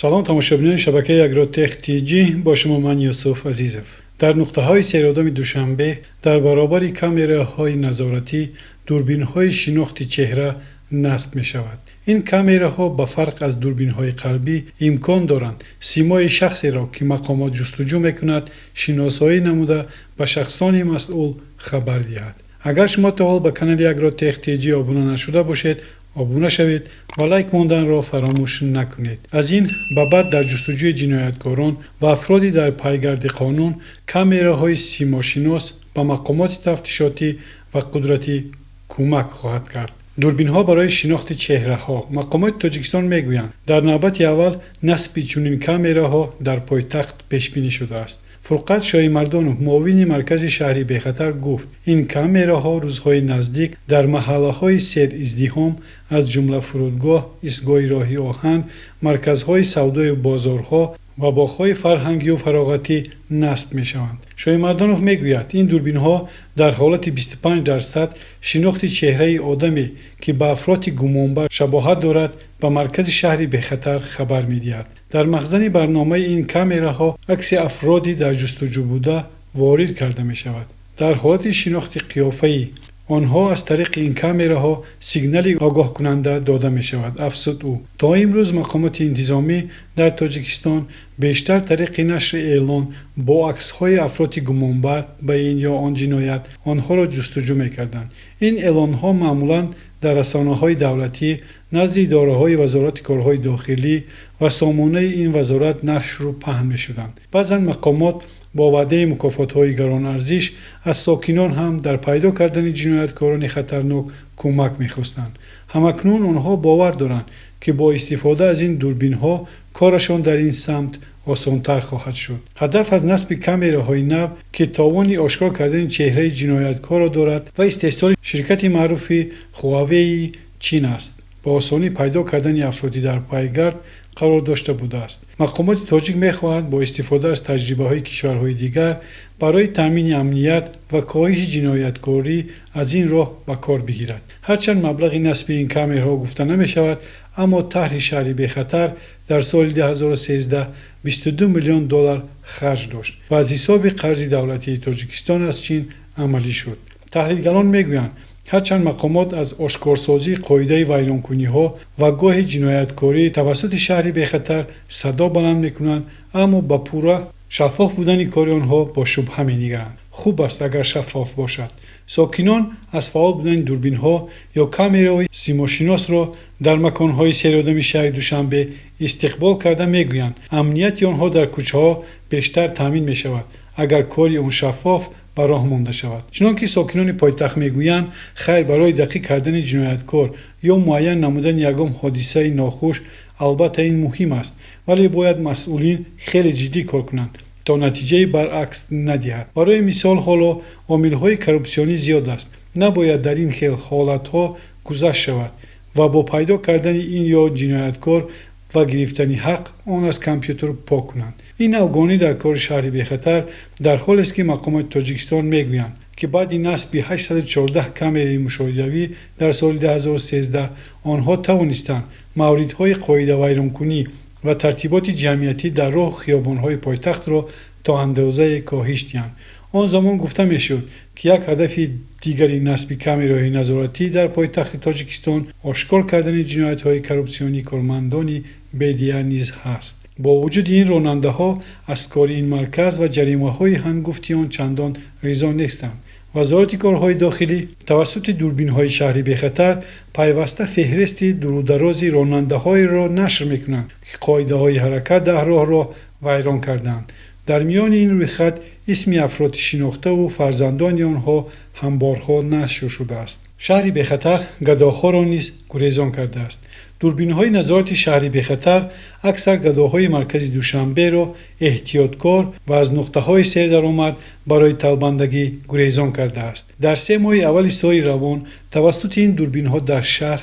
салом тамошобинони шабакаи агротех тиҷи бо шумо ман юсуф азизов. дар нуқтаҳои серодами душанбе дар баробари камераҳои назоратӣ дурбинҳои шинохти чеҳра насб мешавад. ин камераҳо ба фарқ аз дурбинҳои қалбӣ имкон доранд симои шахсеро ки мақомот ҷустуҷӯ мекунад шиносоӣ намуда ба шахсони масъул хабар диҳад. агар шумо то ҳол ба канали агротех тиҷи обуна нашуда бошед, обуна шавед ва лайк монданро фаромӯш накунед. аз ин ба баъд дар ҷустуҷӯи ҷинояткорон ва афроди дар пайгарди қонун камераҳои симошинос ба мақомоти тафтишотӣ ва қудратӣ кӯмак хоҳад кард. дурбинҳо барои шинохти чеҳраҳо. мақомоти тоҷикистон мегӯянд дар навбати аввал насби чунин камераҳо дар пойтахт пешбинӣ шудааст. фурқат шоимардонов, муовини маркази шаҳри бехатар гуфт, ин камераҳо рӯзҳои наздик дар маҳаллаҳои сериздиҳом аз ҷумла фурудгоҳ, истгоҳи роҳи оҳан, марказҳои савдою бозорҳо ва боғҳои фарҳангию фароғатӣ насб мешаванд. шоимардонов мегӯяд, ин дурбинҳо дар ҳолати 25% шинохти чеҳраи одаме ки ба афроди гумонбар шабоҳат дорад ба маркази шаҳри бехатар хабар медиҳад. дар махзани барномаи ин камераҳо акси афроди дар ҷустуҷӯ буда ворид карда мешавад. дар ҳолати шинохти қиёфаи онҳо аз тариқи ин камераҳо сигнали огоҳкунанда дода мешавад, афзуд ӯ. то имрӯз мақомоти интизомӣ дар тоҷикистон бештар тариқи нашри эълон бо аксҳои афроди гумонбар ба ин ё он ҷиноят онҳоро ҷустуҷӯ мекарданд. ин эълонҳо маъмулан дар расонаҳои давлатӣ назди идораҳои вазорати корҳои дохилӣ ва сомонаи ин вазорат нашру паҳн мешуданд. баъзан мақомот бо ваъдаи мукофотҳои гаронарзиш аз сокинон ҳам дар пайдо кардани ҷинояткорони хатарнок кӯмак мехостанд. ҳамакнун онҳо бовар доранд ки бо истифода аз ин дурбинҳо корашон дар ин самт осонтар хоҳад шуд. ҳадаф аз насби камераҳои нав ки товони ошкор кардани чеҳраи ҷинояткорро дорад ва истеҳсоли ширкати маъруфи Huawei чин аст, ба осонӣ пайдо кардани афроди дар пайгард қарор дошта будааст. мақомоти тоҷик мехоҳанд бо истифода аз таҷрибаҳои кишварҳои дигар барои таъмини амният ва коҳиши ҷинояткорӣ аз ин роҳ ба кор бигирад. ҳарчанд маблағи насби ин камераҳо гуфта намешавад, аммо таҳри шаҳри бехатар дар соли 2013 $22 миллион харҷ дошт ва аз ҳисоби қарзи давлатии тоҷикистон аз чин амалӣ шуд. таҳлилгарон мегӯянд, ҳарчанд мақомот аз ошкорсозии қоидаи вайронкуниҳо ва гоҳи ҷинояткорӣ тавассути шаҳри бехатар садо баланд мекунанд, аммо ба пурра шаффоф будани кори онҳо бо шубҳа менигаранд. хуб аст агар шаффоф бошад. сокинон аз фаъол будани дурбинҳо ё камераҳои симошиносро дар маконҳои серодами шаҳри душанбе истиқбол карда мегӯянд, амнияти онҳо дар кӯчаҳо бештар таъмин мешавад агар кори он шаффоф ба роҳ монда шавад. чунон ки сокинони пойтахт мегӯянд, хайр барои дақиқ кардани ҷинояткор ё муайян намудани ягон ҳодисаи нохуш албатта ин муҳим аст, вале бояд масъулин хеле ҷиддӣ кор кунанд то натиҷаи баръакс надиҳад. барои мисол ҳоло омилҳои коррупсионӣ зиёд аст. набояд дар ин хел ҳолатҳо гузашт шавад ва бо пайдо кардани ин ё ҷинояткор ва гирифтани ҳақ он аз компютер пок кунанд. ин афғонӣ дар кори шаҳри бехатар дар ҳолест ки мақомоти тоҷикистон мегӯянд ки баъди насби 814 камераи мушоҳидавӣ дар соли 2013 онҳо тавонистанд мавридҳои қоидавайронкунӣ ва тартиботи ҷамъиятӣ дар роҳу хиёбонҳои пойтахтро то андозае коҳиш диҳанд. он замон гуфта мешуд ки як ҳадафи дигари насби камераҳои назоратӣ дар пойтахти тоҷикистон ошкор кардани ҷиноятҳои коррупсионии кормандони бедия низ ҳаст. бо вуҷуди ин ронандаҳо аз кори ин марказ ва ҷаримаҳои ҳангуфти он чандон ризо нестанд. вазорати корҳои дохилӣ тавассути дурбинҳои шаҳри бехатар пайваста феҳристи дурударози ронандаҳоеро нашр мекунанд ки қоидаҳои ҳаракат дар роҳро вайрон карданд. дар миёни ин рӯйхат исми афроди шинохтаву фарзандони онҳо ҳамборҳо нашр шудааст. шаҳри бехатар гадоҳоро низ гурезон кардааст. дурбинҳои назорати шаҳри бехатар аксар гадоҳои маркази душанберо эҳтиёткор ва аз нуқтаҳои сердаромад барои талбандагӣ гурезон кардааст. дар 3 моҳи аввали соли равон тавассути ин дурбинҳо дар шаҳр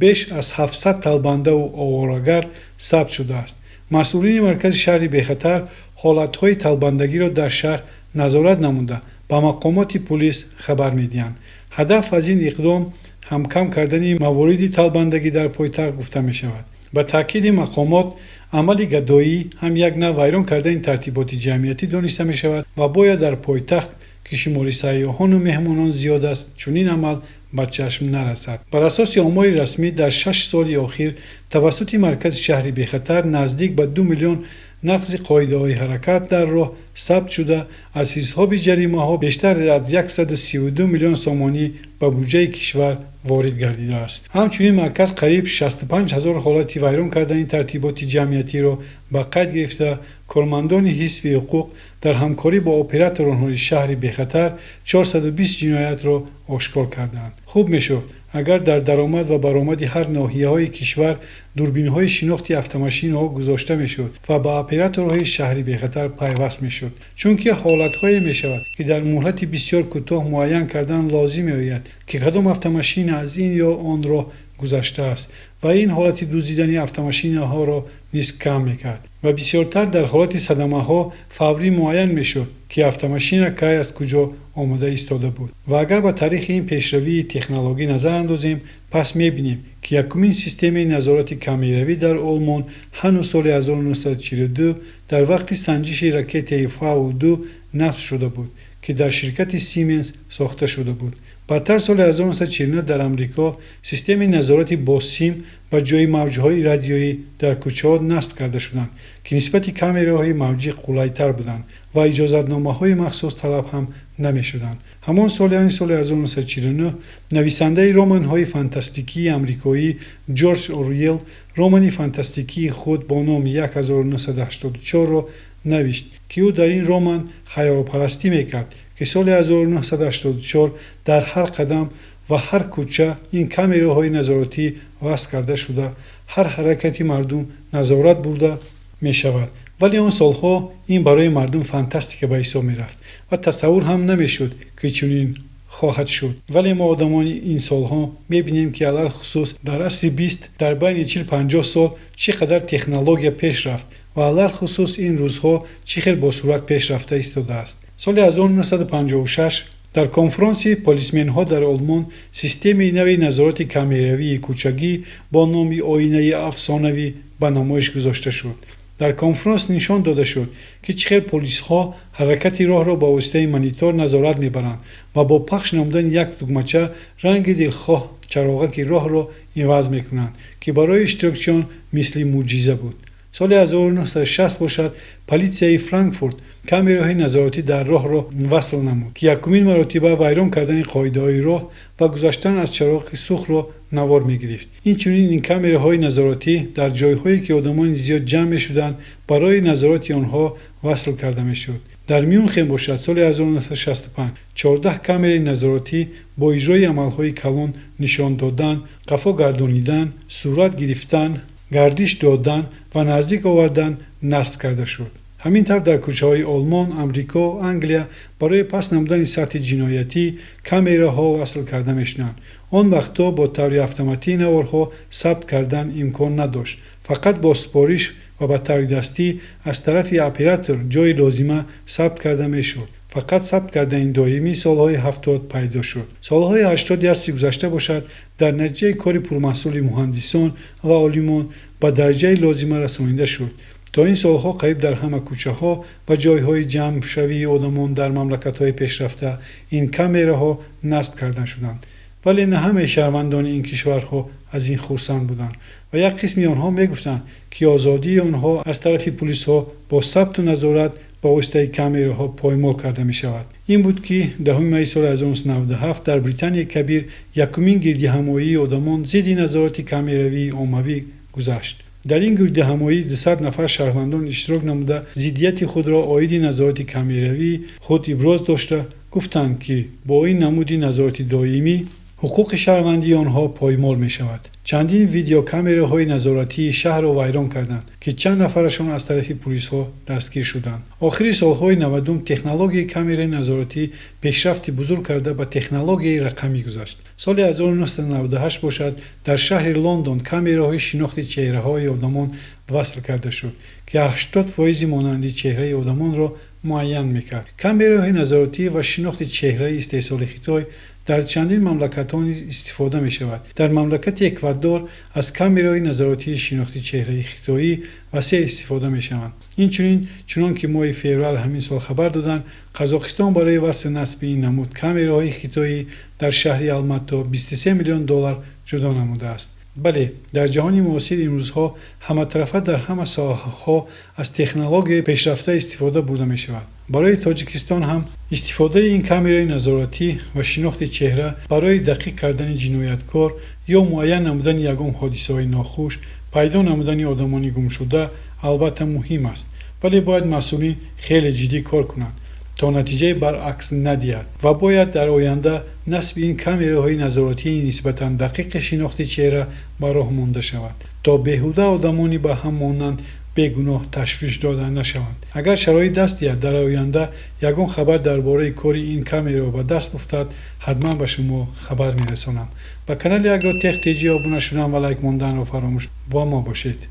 беш аз 700 талбандаву оворагард сабт шудааст. масъулини маркази шаҳри бехатар ҳолатҳои талбандагиро дар шаҳр назорат намуда ба мақомоти пулис хабар медиҳанд. ҳадаф аз ин иқдом ҳам кам кардани мавориди талбандагӣ дар пойтахт гуфта мешавад. ба таъкиди мақомот عمل گدایی هم یک نوع ویران کردن ترتیبات جمعیتی دانسته می شود و باید در پایتخت که شمار سیاحان و مهمانان زیاد است چنین عمل به چشم نرسد. بر اساس آمار رسمی در 6 سال اخیر توسط مرکز شهری بی‌خطر نزدیک به 2 میلیون نقض قاعده‌های حرکت در راه ثبت شده، از حساب جریمه‌ها بیشتر از 132 میلیون سومانی به بودجه کشور وارد گردیده است. همچنین مرکز قریب 65,000 حالت ویران کردن ترتیبات جمعیتی را به قید گرفته. کارمندان حزب حقوق در همکاری با اپراتورهای شهری بی‌خطر 420 جنایت را آشکار کردند. خوب میشد اگر در درآمد و برآمد هر ناحیه‌های کشور دوربین‌های شناختی اتوماسین‌ها گذاشته میشد و با اپراتورهای شهری بی‌خطر پیوست میشد، چون که حالت‌های میشود که در مهلت بسیار کوتاه معین کردن لازم می‌آید که کدام اتوماسین از این یا آن راه گذشته است و این حالت دزدیدن اتوماسین‌ها را نیز کم می‌کرد و بسیارتر در حالت صدمه‌ها فوری معین میشد که اتوماسین کی از کجا آمده ایستاده بود. و اگر به تاریخ این پیشروی تکنولوژی نظر اندازیم، پس می‌بینیم که یکمین سیستم نظارت کامیروی در آلمان هنوز سال 1942 در وقت سنجش راکت فاو-2 نصب شده بود که در شرکت سیمنز ساخته شده بود. بعدتر سال 1949 در امریکا سیستم نظارت با سیم و جای موجهای رادیویی در کوچه‌ها نصب کرده شدند که نسبت کامراهای موجی قلع‌تر بودند و اجازتنامه‌های مخصوص طلب هم نمی‌شدند. همان سال یعنی سال 1949 نویسنده رمان‌های فانتاستیکی آمریکایی جورج اورویل رمان فانتاستیکی خود با نام 1984 را نوشت که او در این رمان خیال‌پرستی می‌کرد که سال 1984 در هر قدم و هر کوچه این کامراهای نظارتی وصل کرده شده هر حرکتی مردم نظارت برده می شود. ولی آن سالها این برای مردم فانتاستیک به حساب می رفت و تصور هم نمی شد که چنین خواهد شد. ولی ما آدمان این سالها می بینیم که علل خصوص در عصر 20 در بین 40-50 سال چقدر تکنولوژی پیش رفت و علل خصوص این روزها چقدر با سرعت پیش رفته ایستاده است. سال 1956 در کنفرانس پلیسمن‌ها در آلمان سیستم نوی نظارت کامروی کوچگی با نام آینه افسانه‌ای به نمایش گذاشته شد. در کنفرانس نشان داده شد که چقدر پلیس‌ها حرکت راه را با واسطه مانیتور نظارت می‌برند و با پخش نمودن یک دکمه‌چه رنگ دلخواه چراغک راه را عوض می‌کنند که برای اشتراکچیان مثل معجزه بود. سال 1960 باشد پلیسیای فرانکفورت کامراهای نظارتی در راه را وصل نمود که یکمین مرتبه ویران کردن قاعده‌های راه و گذشتن از چراغ سوخت را نوار می‌گرفت. اینچنین این کامراهای نظارتی در جای‌هایی که آدمان زیاد جمع شدند برای نظارت آنها وصل کرده می‌شد. در میونخ باشد سال 1965 14 کامرای نظارتی با اجرای عمل‌های کلان نشان دادن، قفا گردانیدن، صورت گرفتن، گردش دادن و نزدیک آوردن نصب کرده شد. همینطور در کوچه‌های آلمان، امریکا، انگلیا برای پس نمودن سطح جنایتی کامراها وصل کرده می‌شدند. آن وقتا با طور اتوماتیک نوارها ثبت کردن امکان نداشت. فقط با سپارش و با طور دستی از طرف اپراتور جای لازمه ثبت کرده می‌شد. فقط ثبت کردن دائمی سالهای 70 پیدا شد. سالهای 80 عصر گذشته باشد در نتیجه کار پرمسئول مهندسان و عالمان به درجه لازمه رسانیده شد. تا این سالها قریب در همه کوچه‌ها و جای‌های جمع شوی آدمان در مملکت‌های پیشرفته این کامراها نصب کرده شدند. ولی نه همه شهروندان این کشورها از این خرسند بودند و یک قسمی آنها میگفتند که آزادی آنها از طرف پلیس‌ها با ثبت و نظارت با واسطه کامراها پایمال کرده می شود. این بود که 10 می سال 1997 در بریتانیا کبیر یکمین گردهمایی آدمان ضد نظارت کامروی عمومی گذشت. در این گردهمایی 200 نفر شهروندان اشتراک نموده ضدیت خود را عاید نظارت کامروی خود ابراز داشته گفتند که با این نمود نظارت دائمی حقوق شهروندی آنها پایمال می شود. چندین ویدیو کامراهای نظارتی شهر را ویران کردند که چند نفرشان از طرف پلیس ها دستگیر شدند. آخر سالهای 90 تکنولوژی کامرای نظارتی پیشرفت بزرگ کرده به تکنولوژی رقمی گذشت. سال 1998 باشد در شهر لندن کامراهای شناخت چهره های آدمان وصل کرده شد که 80% مانند چهره آدمان را معین میکرد. کامراهای نظارتی و شناخت چهره استحصال خطای در چندین مملکت‌ها نیز استفاده می‌شود. در مملکت اکوادور از کامرای نظارتی شناخت چهره خطایی وسیع استفاده می‌شوند. اینچنین چنان که ماه فوریه همین سال خبر دادند، قزاقستان برای وضع نصب این نمود کامراهای خطایی در شهر آلماتا 23 میلیون دلار جدا نموده است. بله، در جهان معاصر امروزها همه‌طرفه در همه ساحه‌ها از تکنولوژی پیشرفته استفاده برده می‌شود. برای تاجیکستان هم استفاده این کامرای نظارتی و شناخت چهره برای دقیق کردن جنایتکار یا معین نمودن یگان حادثه‌های ناخوش، پیدا نمودن آدمانی گم شده البته مهم است، ولی باید مسئولین خیلی جدی کار کنند تا نتیجه برعکس ندهد و باید در آینده نصب این کامراهای نظارتی نسبتاً دقیق شناخت چهره به راه مانده شود تا بیهوده آدمانی به هم مانند بیگناه تشویش داده نشوند. اگر شرایط دست دهد در آینده یگان خبر درباره کار این کامرا به دست افتد، حتما به شما خبر میرسانم. به کانال اگروتک تیجی ابونه شدن و لایک ماندن را فراموش با ما باشید.